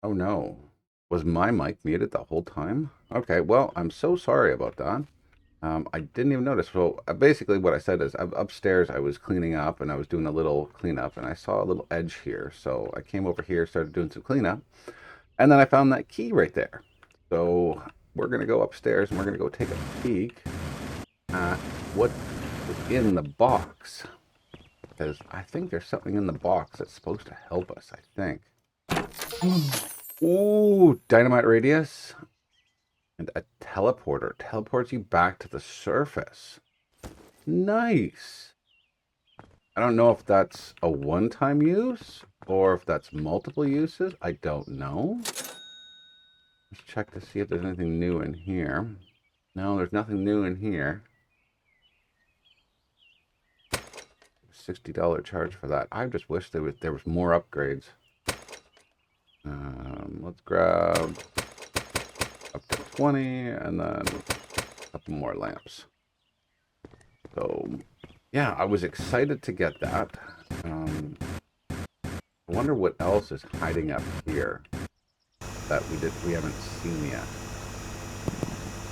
Oh no. Was my mic muted the whole time? Okay, well, I'm so sorry about that. I didn't even notice. So basically, what I said is, upstairs I was cleaning up and I was doing a little cleanup, and I saw a little edge here. So I came over here, started doing some cleanup, and then I found that key right there. So we're gonna go upstairs and we're gonna go take a peek at what is in the box, because I think there's something in the box that's supposed to help us. I think. Ooh, dynamite radius and a teleporter teleports you back to the surface. Nice. I don't know if that's a one-time use or if that's multiple uses. I don't know. Let's check to see if there's anything new in here. No, there's nothing new in here. $60 charge for that. I just wish there was more upgrades. Let's grab up to 20 and then a couple more lamps. So yeah, I was excited to get that. I wonder what else is hiding up here that we haven't seen yet.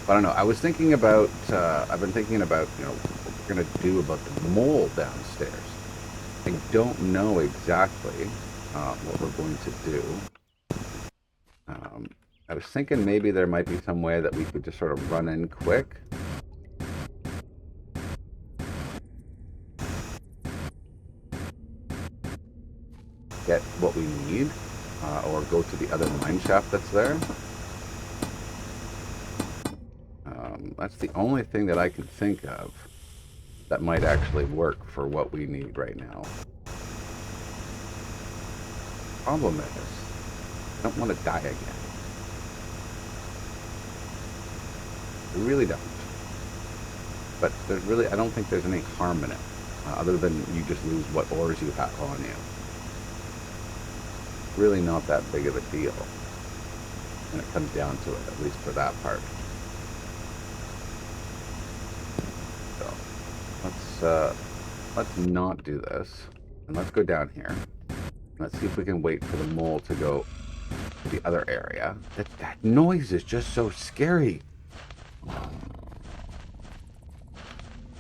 But I don't know. I was thinking about I've been thinking about, what we're gonna do about the mole downstairs. I don't know exactly what we're going to do. I was thinking maybe there might be some way that we could just sort of run in quick. Get what we need, or go to the other mine shaft that's there. That's the only thing that I can think of that might actually work for what we need right now. Problem is, I don't want to die again. I really don't. But I don't think there's any harm in it, other than you just lose what ores you have on you. Really not that big of a deal when it comes down to it, at least for that part. So let's not do this, and let's go down here. Let's see if we can wait for the mole to go to the other area. That noise is just so scary.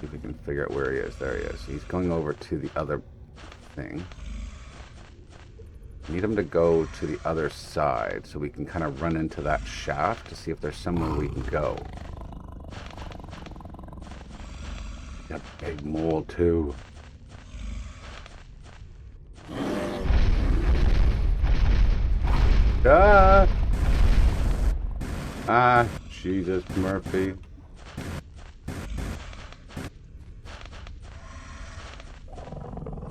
See if we can figure out where he is. There he is. He's going over to the other thing. Need him to go to the other side so we can kind of run into that shaft to see if there's somewhere we can go. That big mole too. Ah! Ah, Jesus, Murphy.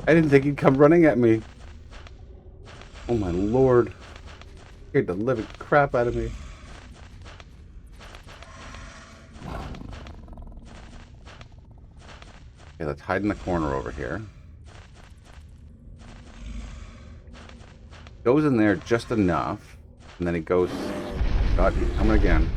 I didn't think he'd come running at me. Oh my lord. Scared the living crap out of me. Okay, let's hide in the corner over here. Goes in there just enough, and then he goes... God, he's coming again.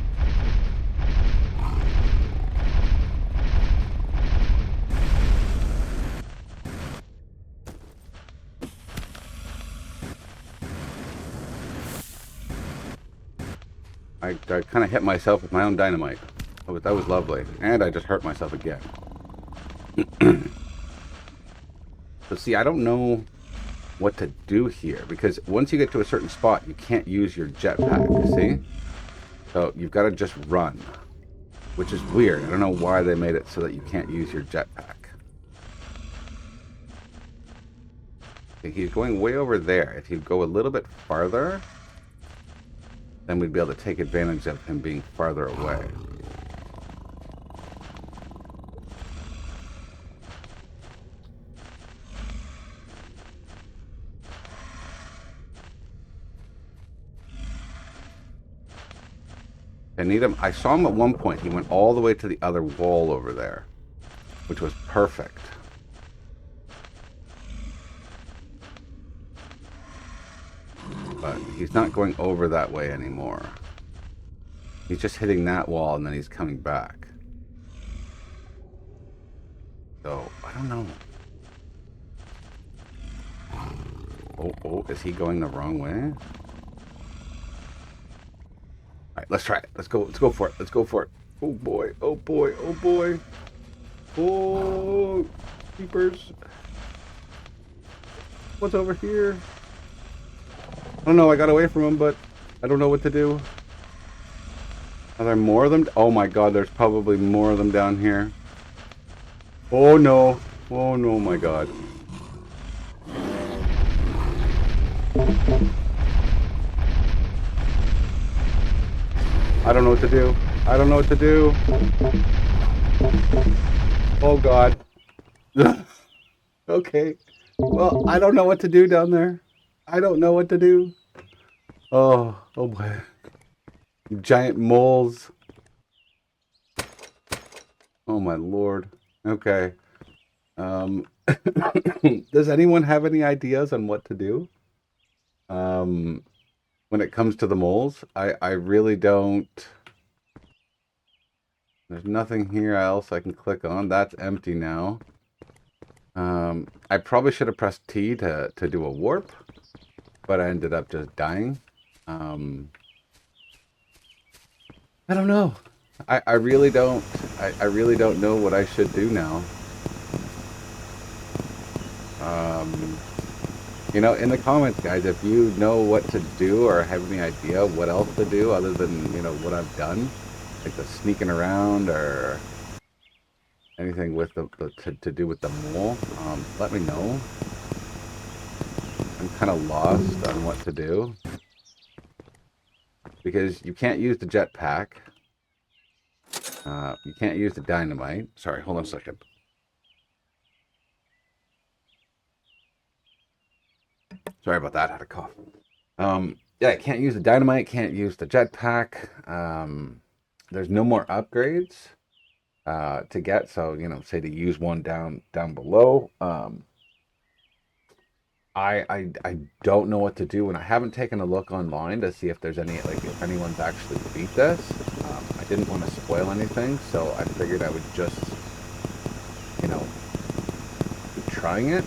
I kind of hit myself with my own dynamite. That was lovely. And I just hurt myself again. So see, I don't know what to do here, because once you get to a certain spot, you can't use your jetpack, see? So you've got to just run, which is weird. I don't know why they made it so that you can't use your jetpack. He's going way over there. If you go a little bit farther, then we'd be able to take advantage of him being farther away. I saw him at one point. He went all the way to the other wall over there, which was perfect. But he's not going over that way anymore. He's just hitting that wall and then he's coming back. So, I don't know. Oh, is he going the wrong way? right, let's try it. Let's go. Let's go for it. Let's go for it. Oh boy. Oh boy. Oh boy. Oh, keepers. What's over here? I don't know. I got away from him, but I don't know what to do. Are there more of them? Oh my god, there's probably more of them down here. Oh no. Oh no, my god. I don't know what to do. I don't know what to do. Oh god. Okay. Well, I don't know what to do down there. I don't know what to do. Oh, oh boy. Giant moles. Oh my lord. Okay. Um, does anyone have any ideas on what to do? Um, when it comes to the moles, I really don't. There's nothing here else I can click on. That's empty now. I probably should have pressed T to do a warp, but I ended up just dying. I don't know. I really don't. I really don't know what I should do now. Um, you know, in the comments, guys, if you know what to do or have any idea what else to do other than, you know, what I've done, like the sneaking around or anything with to do with the mole, let me know. I'm kind of lost on what to do because you can't use the jetpack. You can't use the dynamite. Sorry, hold on a second. Sorry about that. I had a cough. Yeah, I can't use the dynamite. Can't use the jetpack. There's no more upgrades to get. So you know, say to use one down below. I don't know what to do, and I haven't taken a look online to see if there's any like if anyone's actually beat this. I didn't want to spoil anything, so I figured I would just you know keep trying it.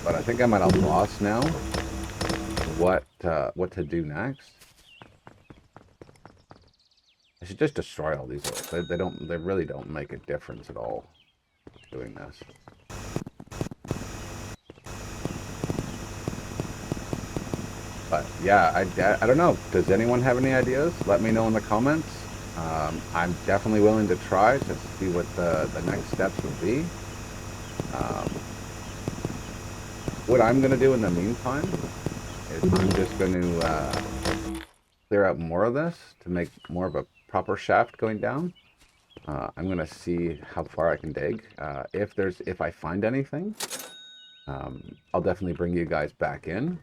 But I think I'm at a loss now. What to do next? I should just destroy all these. They really don't make a difference at all doing this. But yeah, I don't know. Does anyone have any ideas? Let me know in the comments. I'm definitely willing to try to see what the next steps would be. What I'm going to do in the meantime is I'm just going to clear out more of this to make more of a proper shaft going down. I'm going to see how far I can dig. If I find anything, I'll definitely bring you guys back in.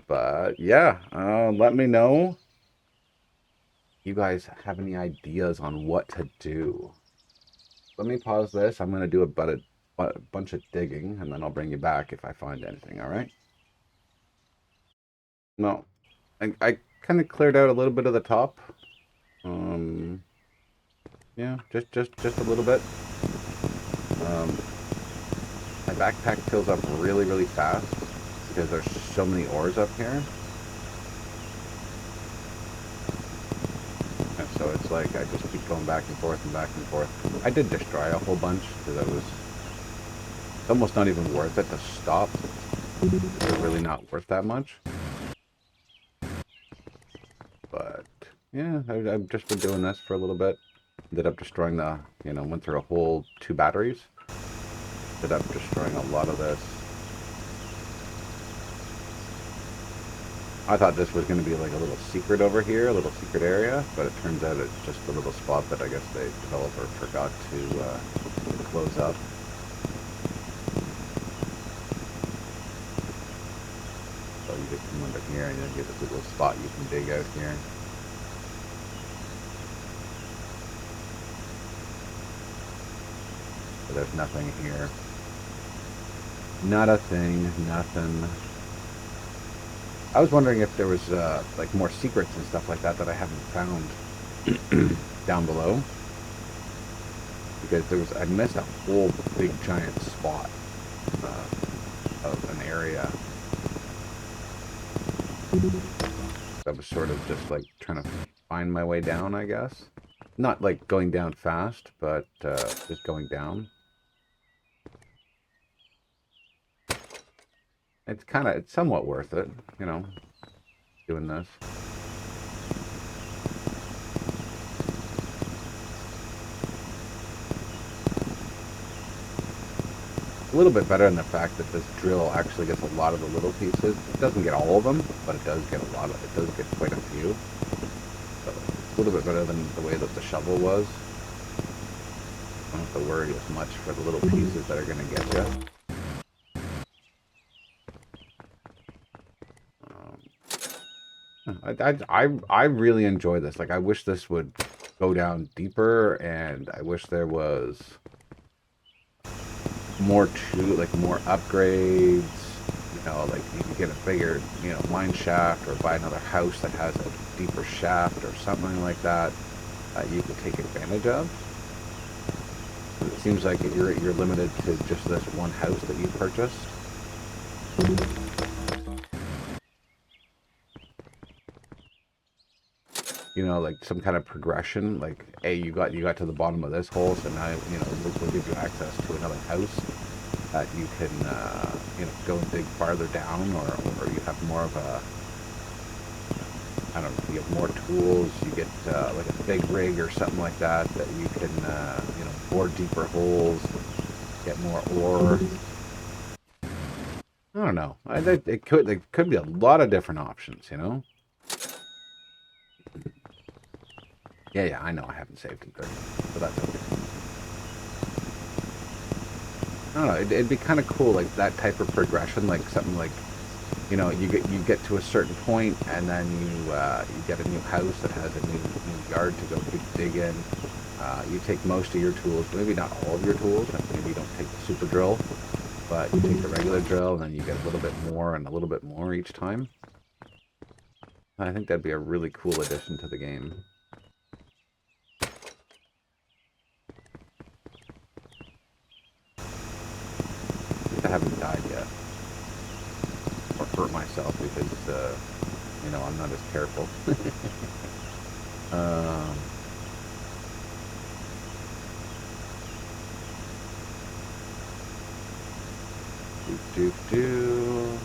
But yeah, let me know if you guys have any ideas on what to do. Let me pause this. I'm going to do a bunch of digging, and then I'll bring you back if I find anything, all right? No, I kind of cleared out a little bit of the top. Yeah, just a little bit. My backpack fills up really, really fast because there's so many ores up here. And so it's like I just keep going back and forth and back and forth. I did destroy a whole bunch because it's almost not even worth it to stop. It's really not worth that much. But yeah, I've just been doing this for a little bit. Ended up destroying went through a whole 2 batteries. Ended up destroying a lot of this. I thought this was going to be like a little secret over here, a little secret area, but it turns out it's just a little spot that I guess the developer forgot to close up. So you just come under here and then get this little spot you can dig out here. So there's nothing here. Not a thing, nothing. I was wondering if there was like more secrets and stuff like that I haven't found down below, because I missed a whole big giant spot of an area. I was sort of just like trying to find my way down, I guess. Not like going down fast, but just going down. It's somewhat worth it, you know, doing this. A little bit better in the fact that this drill actually gets a lot of the little pieces. It doesn't get all of them, but it does get a lot of. It does get quite a few. So it's a little bit better than the way that the shovel was. Don't have to worry as much for the little pieces that are going to get you. I really enjoy this. Like, I wish this would go down deeper, and I wish there was more more upgrades. You know, like you could get a bigger, you know, mine shaft, or buy another house that has a deeper shaft or something like that. You could take advantage of. It seems like you're limited to just this one house that you purchased. You know, like some kind of progression. Like, hey, you got to the bottom of this hole, so now you know we'll give you access to another house that you can you know, go and dig farther down, or you have more of a, I don't know, you have more tools. You get like a big rig or something like that you can you know, bore deeper holes, get more ore. I don't know. There could be a lot of different options, you know. Yeah, I know I haven't saved in 30 minutes, but that's okay. I don't know, it'd be kind of cool, like that type of progression, like something like, you know, you get to a certain point, and then you get a new house that has a new yard to go dig in. You take most of your tools, maybe not all of your tools, maybe you don't take the super drill, but you take the regular drill, and then you get a little bit more and a little bit more each time. I think that'd be a really cool addition to the game. I haven't died yet, or hurt myself, because you know, I'm not as careful. Do.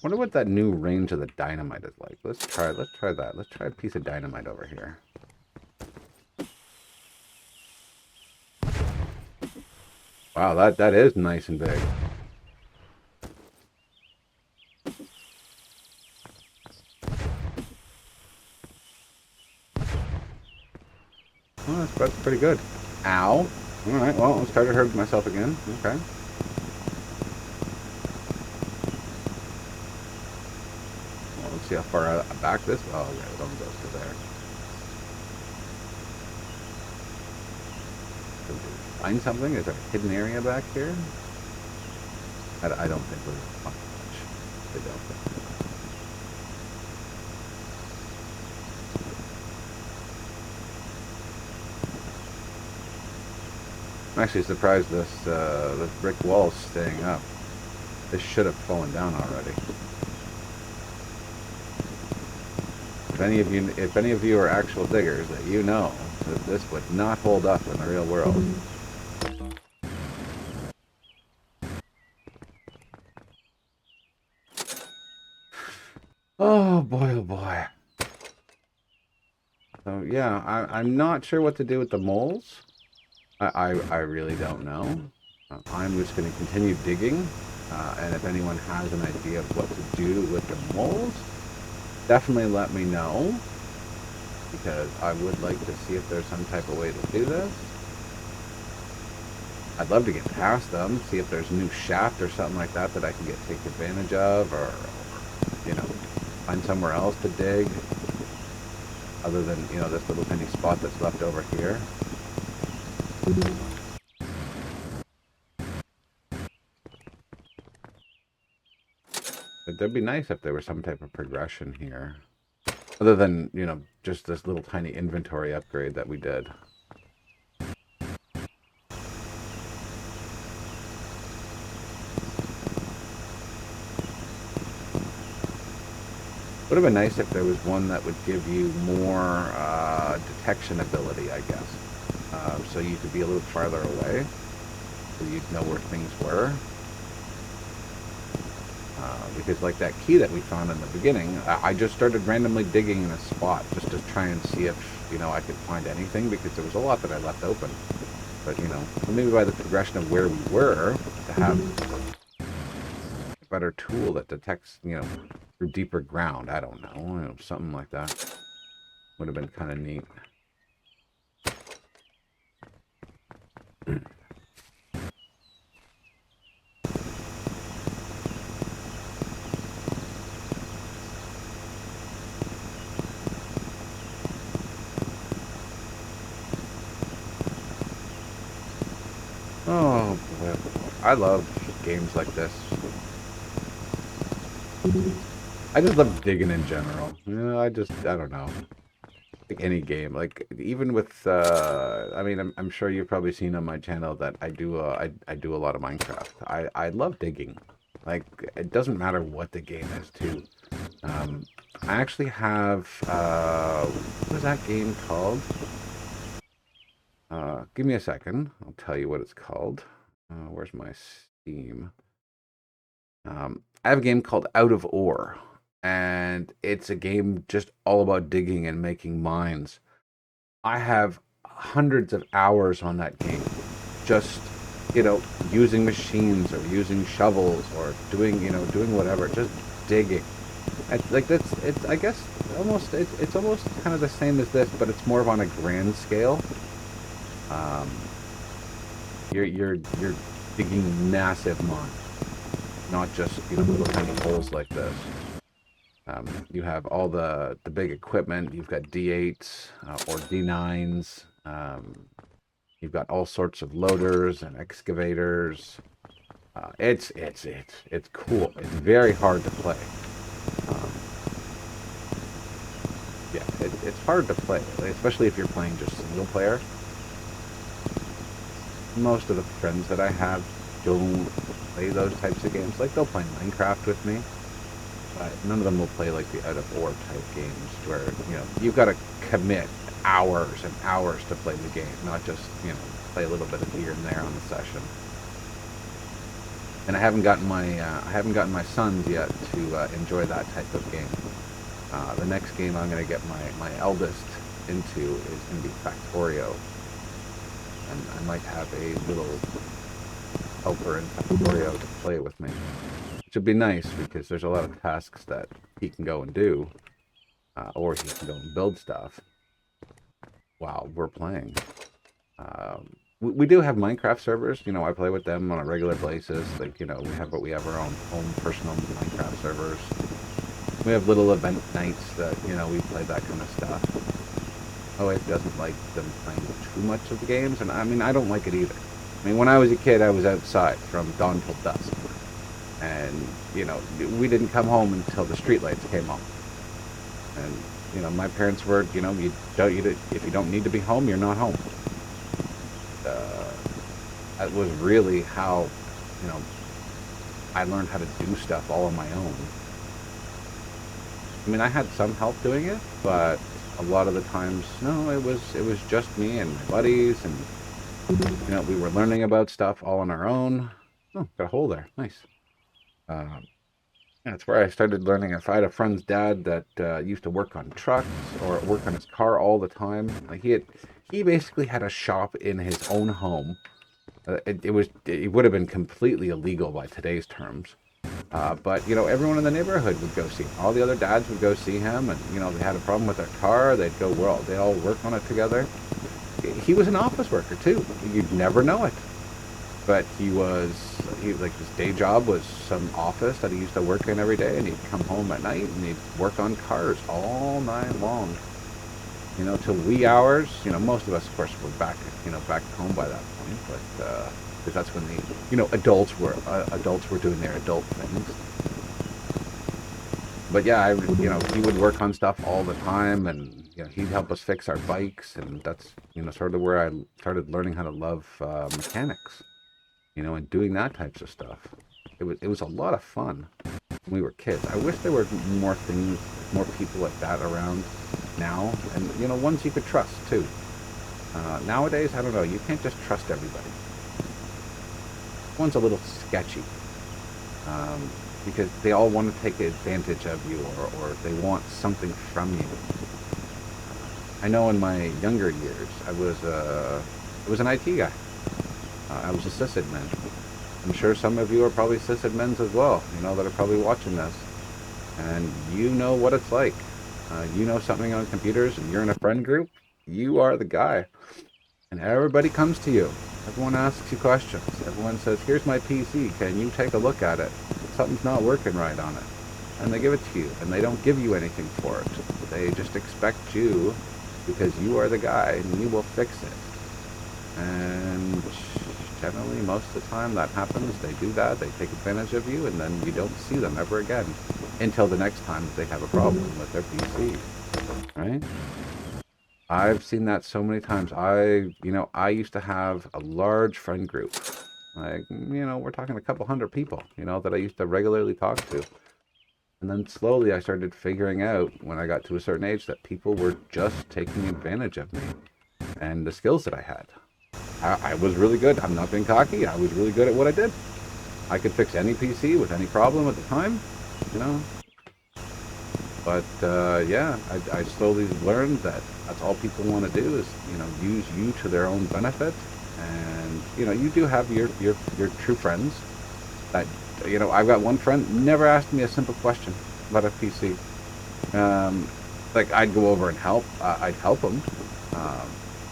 Wonder what that new range of the dynamite is like. Let's try that. Let's try a piece of dynamite over here. Wow, that is nice and big. Oh, that's pretty good. Ow. Alright, well, I started hurting myself again. Okay. Well, let's see how far back this... Oh, yeah, it only goes to there. Find something? Is there a hidden area back here? I don't think we're much. I don't think. I'm actually surprised this brick wall's staying up. This should have fallen down already. If any of you are actual diggers, that you know that this would not hold up in the real world. Oh boy, oh boy. So yeah, I'm not sure what to do with the moles. I really don't know. I'm just going to continue digging, and if anyone has an idea of what to do with the moles, definitely let me know, because I would like to see if there's some type of way to do this. I'd love to get past them, see if there's a new shaft or something like that that I can take advantage of, or you know, find somewhere else to dig, other than, you know, this little tiny spot that's left over here. That'd be nice if there was some type of progression here. Other than, just this little tiny inventory upgrade that we did. Would have been nice if there was one that would give you more detection ability, I guess. So you could be a little farther away, so you'd know where things were. Because like that key that we found in the beginning, I just started randomly digging in a spot just to try and see if, I could find anything, because there was a lot that I left open. But, maybe by the progression of where we were, to have a better tool that detects, through deeper ground. I don't know, something like that would have been kind of neat. Oh boy, I love games like this. I just love digging in general. I don't know. Like any game, like even with, I mean, I'm sure you've probably seen on my channel that I do a lot of Minecraft. I love digging. Like, it doesn't matter what the game is too. I actually have, what was that game called? Give me a second. I'll tell you what it's called. Where's my Steam? I have a game called Out of Ore, and it's a game just all about digging and making mines. I have hundreds of hours on that game, just, using machines or using shovels or doing whatever, just digging. It's I guess it's almost kind of the same as this, but it's more of on a grand scale. Um, you're digging massive mines, not just little tiny holes like this. You have all the big equipment. You've got D8s or D9s. You've got all sorts of loaders and excavators. It's cool. It's very hard to play. Yeah, it's hard to play, especially if you're playing just single player. Most of the friends that I have don't play those types of games. Like, they'll play Minecraft with me, but none of them will play like the Out of Ore type games where, you've got to commit hours and hours to play the game, not just, play a little bit of here and there on the session. And I haven't gotten my sons yet to enjoy that type of game. The next game I'm going to get my eldest into is going to be Factorio. And I might have a little helper in Factorio to play with me. Which would be nice, because there's a lot of tasks that he can go and do. Or he can go and build stuff while we're playing. We do have Minecraft servers. I play with them on a regular basis. Like, we have our own personal Minecraft servers. We have little event nights that, we play that kind of stuff. Oh, it doesn't like them playing too much of the games, and I mean, I don't like it either. I mean, when I was a kid, I was outside from dawn till dusk, and we didn't come home until the streetlights came on. And my parents were, if you don't need to be home, you're not home. That was really how, I learned how to do stuff all on my own. I mean, I had some help doing it, but a lot of the times, no, it was just me and my buddies, and we were learning about stuff all on our own. Oh, got a hole there, nice. That's where I started learning. If I had a friend's dad that used to work on trucks or work on his car all the time, like he basically had a shop in his own home. It would have been completely illegal by today's terms. But, everyone in the neighborhood would go see him. All the other dads would go see him, and, they had a problem with their car. They'd go, they all work on it together. He was an office worker, too. You'd never know it. But his day job was some office that he used to work in every day, and he'd come home at night, and he'd work on cars all night long. Till wee hours. Most of us, of course, were back home by that point, but, because that's when the adults were doing their adult things. But yeah, he would work on stuff all the time, and he'd help us fix our bikes, and that's sort of where I started learning how to love mechanics, and doing that types of stuff. It was a lot of fun when we were kids. I wish there were more things, more people like that around now, and ones you could trust too. Nowadays, I don't know. You can't just trust everybody. One's a little sketchy. Because they all want to take advantage of you, or they want something from you. I know in my younger years, I was an IT guy. I was a sysadmin. I'm sure some of you are probably sysadmins as well, that are probably watching this. And you know what it's like. You know something on computers, and you're in a friend group, you are the guy. And everybody comes to you. Everyone asks you questions. Everyone says, here's my PC, can you take a look at it? Something's not working right on it. And they give it to you, and they don't give you anything for it. They just expect you, because you are the guy, and you will fix it. And generally, most of the time that happens, they do that, they take advantage of you, and then you don't see them ever again. Until the next time that they have a problem with their PC. Right? I've seen that so many times. I used to have a large friend group. Like, we're talking a couple hundred people, that I used to regularly talk to. And then slowly I started figuring out when I got to a certain age that people were just taking advantage of me and the skills that I had. I was really good. I'm not being cocky. I was really good at what I did. I could fix any PC with any problem at the time, But, yeah, I slowly learned that that's all people want to do is, use you to their own benefit. And, you do have your true friends that, I've got one friend, never asked me a simple question about a PC. Like, I'd go over and help. I'd help him.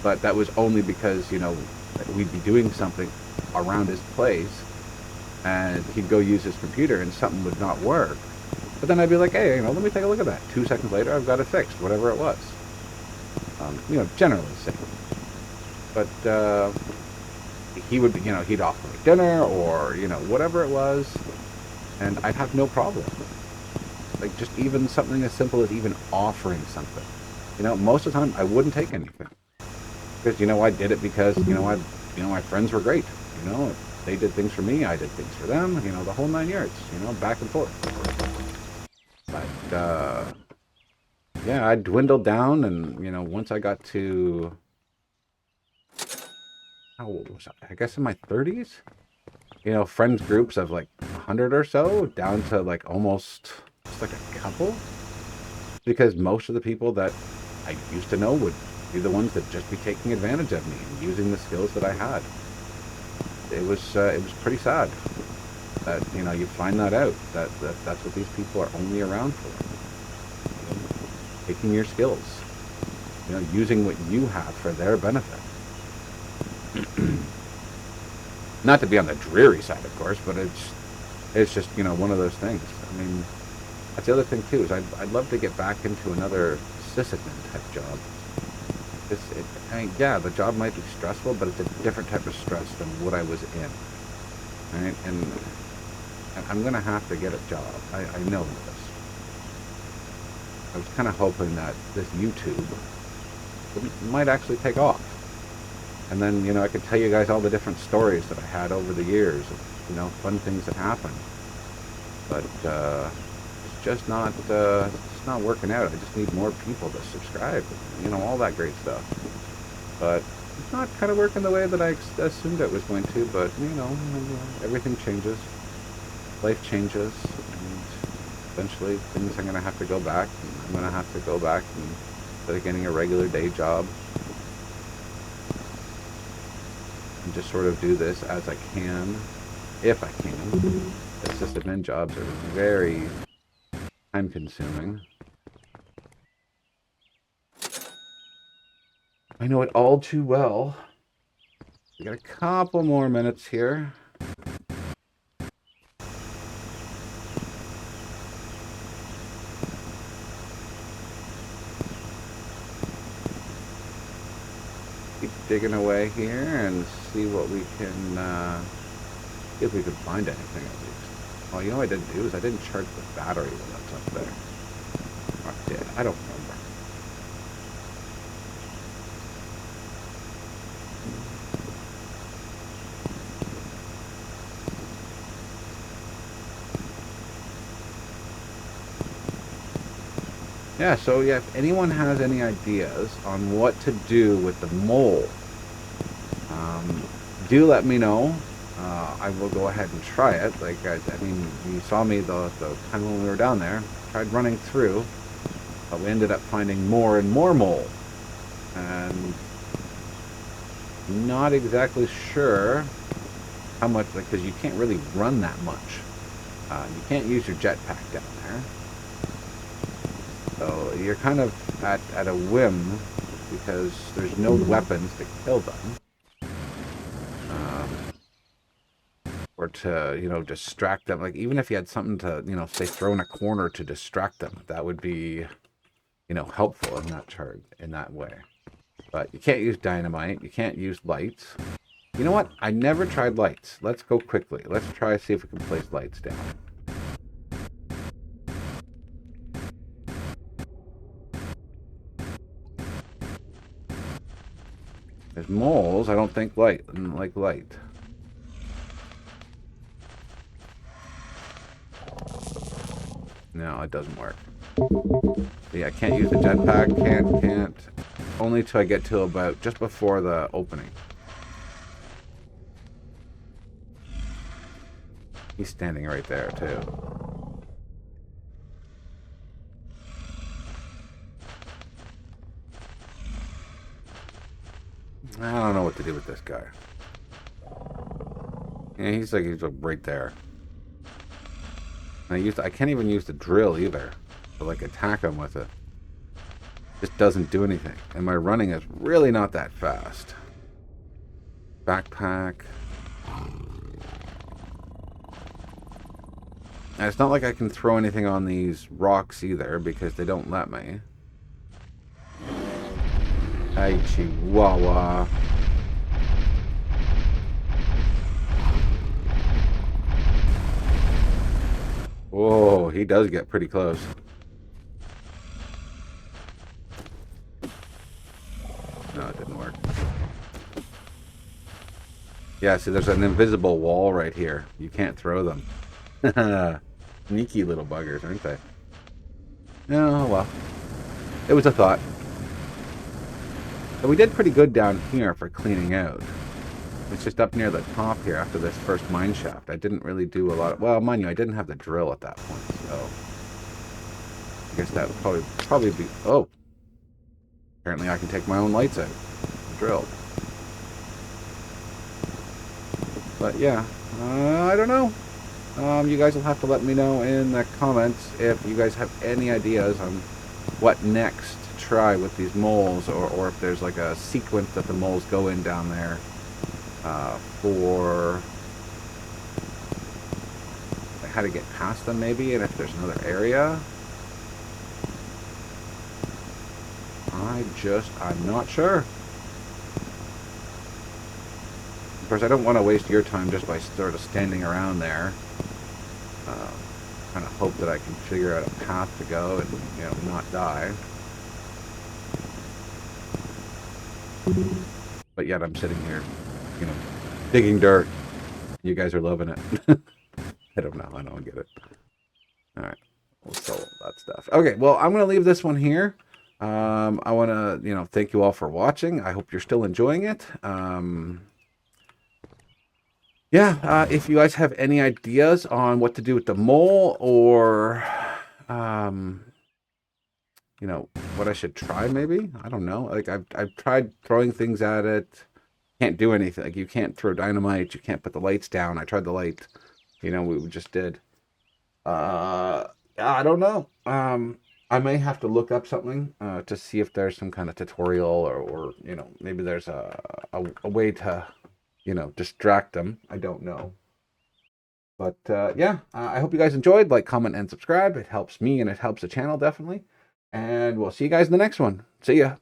But that was only because, we'd be doing something around his place, and he'd go use his computer and something would not work. But then I'd be like, hey, let me take a look at that. 2 seconds later, I've got it fixed, whatever it was. Generally safe. But he would, he'd offer me dinner or, whatever it was, and I'd have no problem. Like, just even something as simple as even offering something. Most of the time, I wouldn't take anything. Because, I did it because, my friends were great. They did things for me, I did things for them, the whole 9 yards, back and forth. But, yeah, I dwindled down, and, once I got to, how old was I? I guess in my 30s? Friends groups of like 100 or so, down to like almost just like a couple. Because most of the people that I used to know would be the ones that just be taking advantage of me and using the skills that I had. It was pretty sad that, you find that out, that's what these people are only around for. Taking your skills, using what you have for their benefit. Not to be on the dreary side, of course, but it's just, one of those things. I mean, that's the other thing too, is I'd love to get back into another sysadmin type job. Yeah, the job might be stressful, but it's a different type of stress than what I was in. Right? And I'm going to have to get a job. I know this. I was kind of hoping that this YouTube might actually take off. And then, I could tell you guys all the different stories that I had over the years of, fun things that happened. But it's just not working out. I just need more people to subscribe, all that great stuff. But it's not kind of working the way that I assumed it was going to, but, everything changes. Life changes, and eventually things are going to have to go back. And I'm going to have to go back and instead of getting a regular day job, and just sort of do this as I can, if I can. Sysadmin jobs are very time-consuming. I know it all too well. We got a couple more minutes here. Keep digging away here and see what we can, if we can find anything at least. Well, what I didn't do is I didn't charge the battery while that's up there. did. I don't remember. Yeah, so yeah, if anyone has any ideas on what to do with the mole, do let me know. I will go ahead and try it. Like, I mean, you saw me the time when we were down there. Tried running through, but we ended up finding more and more mole. And not exactly sure how much, like, because you can't really run that much. You can't use your jetpack down there. So you're kind of at a whim because there's no weapons to kill them. Or to, distract them. Like, even if you had something to, say, throw in a corner to distract them, that would be, helpful in that way. But you can't use dynamite. You can't use lights. You know what? I never tried lights. Let's go quickly. Let's try see if we can place lights down. There's moles. I don't think like light. No, it doesn't work. Yeah, I can't use the jetpack. Can't. Only till I get to about just before the opening. He's standing right there, too. I don't know what to do with this guy. Yeah, he's right there. And I can't even use the drill either to like attack him with it. Just doesn't do anything. And my running is really not that fast. Backpack. And it's not like I can throw anything on these rocks either because they don't let me. Hey, Chihuahua. Whoa, he does get pretty close. No, it didn't work. Yeah, see, there's an invisible wall right here. You can't throw them. Sneaky little buggers, aren't they? Oh, well. It was a thought. So we did pretty good down here for cleaning out. It's just up near the top here after this first mine shaft. I didn't really do a lot of... Well, mind you, I didn't have the drill at that point, so... I guess that would probably be... Oh! Apparently I can take my own lights out. Drill. But yeah, I don't know. You guys will have to let me know in the comments if you guys have any ideas on what next to try with these moles, or if there's like a sequence that the moles go in down there. For like how to get past them maybe, and if there's another area. I'm not sure. Of course, I don't want to waste your time just by sort of standing around there. Kind of hope that I can figure out a path to go and, not die. But yet I'm sitting here, digging dirt. You guys are loving it. I don't know. I don't get it. All right. We'll sell that stuff. Okay. Well, I'm going to leave this one here. I want to, thank you all for watching. I hope you're still enjoying it. Yeah, if you guys have any ideas on what to do with the mole, or, what I should try, maybe? I don't know. Like, I've tried throwing things at it. Can't do anything. Like, you can't throw dynamite. You can't put the lights down. I tried the light. We just did. I don't know. I may have to look up something to see if there's some kind of tutorial, or maybe there's a way to, distract them. I don't know. But yeah, I hope you guys enjoyed. Like, comment, and subscribe. It helps me and it helps the channel, definitely. And we'll see you guys in the next one. See ya.